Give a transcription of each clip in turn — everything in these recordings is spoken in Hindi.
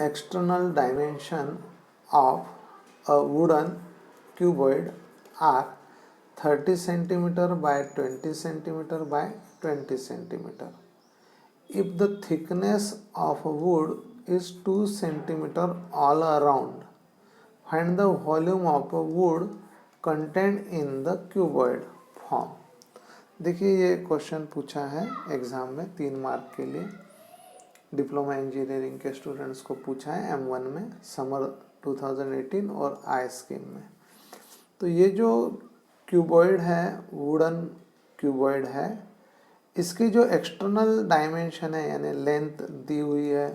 external dimension of a wooden cuboid are 30 centimeter by 20 centimeter by 20 centimeter. If the thickness of wood is 2 centimeter all around, find the volume of wood contained in the cuboid form. देखिए ये क्वेश्चन पूछा है एग्जाम में 3 मार्क के लिए, डिप्लोमा इंजीनियरिंग के स्टूडेंट्स को पूछा है M1 में समर 2018 और आई स्कीम में। तो ये जो क्यूबॉइड है, वुडन क्यूबॉइड है, इसकी जो एक्सटर्नल डायमेंशन है यानी लेंथ दी हुई है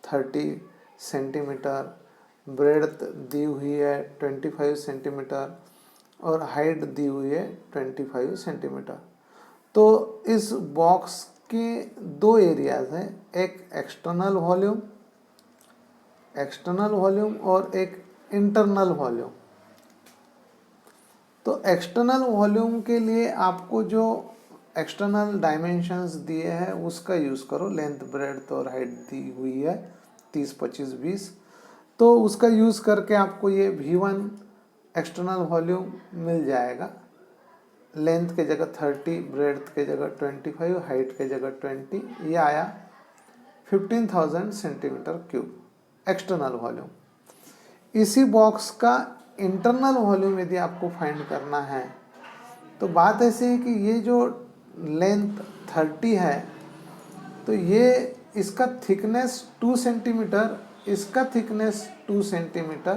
30 सेंटीमीटर, ब्रेड्थ दी हुई है 25 सेंटीमीटर और हाइट दी हुई है 25 सेंटीमीटर। तो इस बॉक्स के 2 एरियाज हैं, एक एक्सटर्नल वॉल्यूम और एक इंटरनल वॉल्यूम। तो एक्सटर्नल वॉल्यूम के लिए आपको जो एक्सटर्नल डायमेंशंस दिए हैं उसका यूज़ करो। लेंथ, ब्रेड्थ और हाइट दी हुई है 30, 25, 20। तो उसका यूज़ करके आपको ये V1 एक्सटर्नल वॉल्यूम मिल जाएगा। लेंथ के जगह 30, ब्रेड्थ के जगह 25, हाइट के जगह 20, ये आया 15,000 सेंटीमीटर क्यूब एक्सटर्नल वॉल्यूम। इसी बॉक्स का इंटरनल वॉल्यूम यदि आपको फाइंड करना है तो बात ऐसी है कि ये जो लेंथ 30 है तो ये इसका थिकनेस 2 सेंटीमीटर, इसका थिकनेस 2 सेंटीमीटर,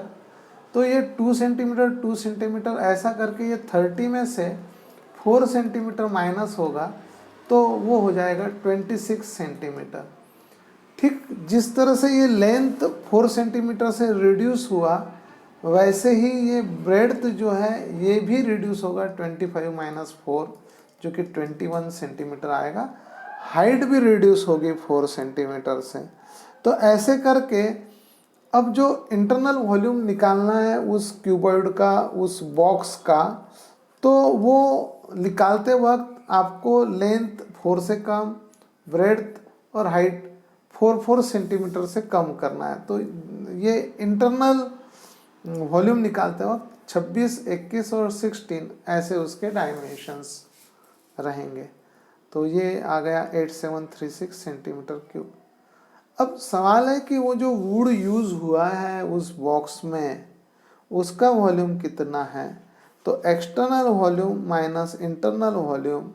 तो ये 2 सेंटीमीटर ऐसा करके ये 30 में से 4 सेंटीमीटर माइनस होगा तो वो हो जाएगा 26 सेंटीमीटर। ठीक जिस तरह से ये लेंथ 4 सेंटीमीटर से रिड्यूस हुआ वैसे ही ये ब्रेड्थ जो है ये भी रिड्यूस होगा 25 माइनस 4 जो कि 21 सेंटीमीटर आएगा। हाइट भी रिड्यूस होगी 4 सेंटीमीटर से। तो ऐसे करके अब जो इंटरनल वॉल्यूम निकालना है उस क्यूबॉइड का, उस बॉक्स का, तो वो निकालते वक्त आपको लेंथ 4 से कम, ब्रेड्थ और हाइट 4 सेंटीमीटर से कम करना है। तो ये इंटरनल वॉल्यूम निकालते वक्त 26, 21 और 16 ऐसे उसके डायमेंशंस रहेंगे। तो ये आ गया 8736 सेंटीमीटर क्यूब। अब सवाल है कि वो जो वुड यूज़ हुआ है उस बॉक्स में उसका वॉल्यूम कितना है। तो external volume minus internal volume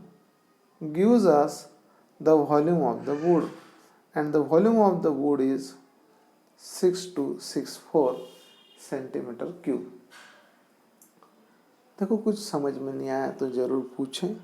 gives us the volume of the wood and the volume of the wood is 6264 centimetre cube. देखो कुछ समझ में नहीं आया तो ज़रूर पूछें।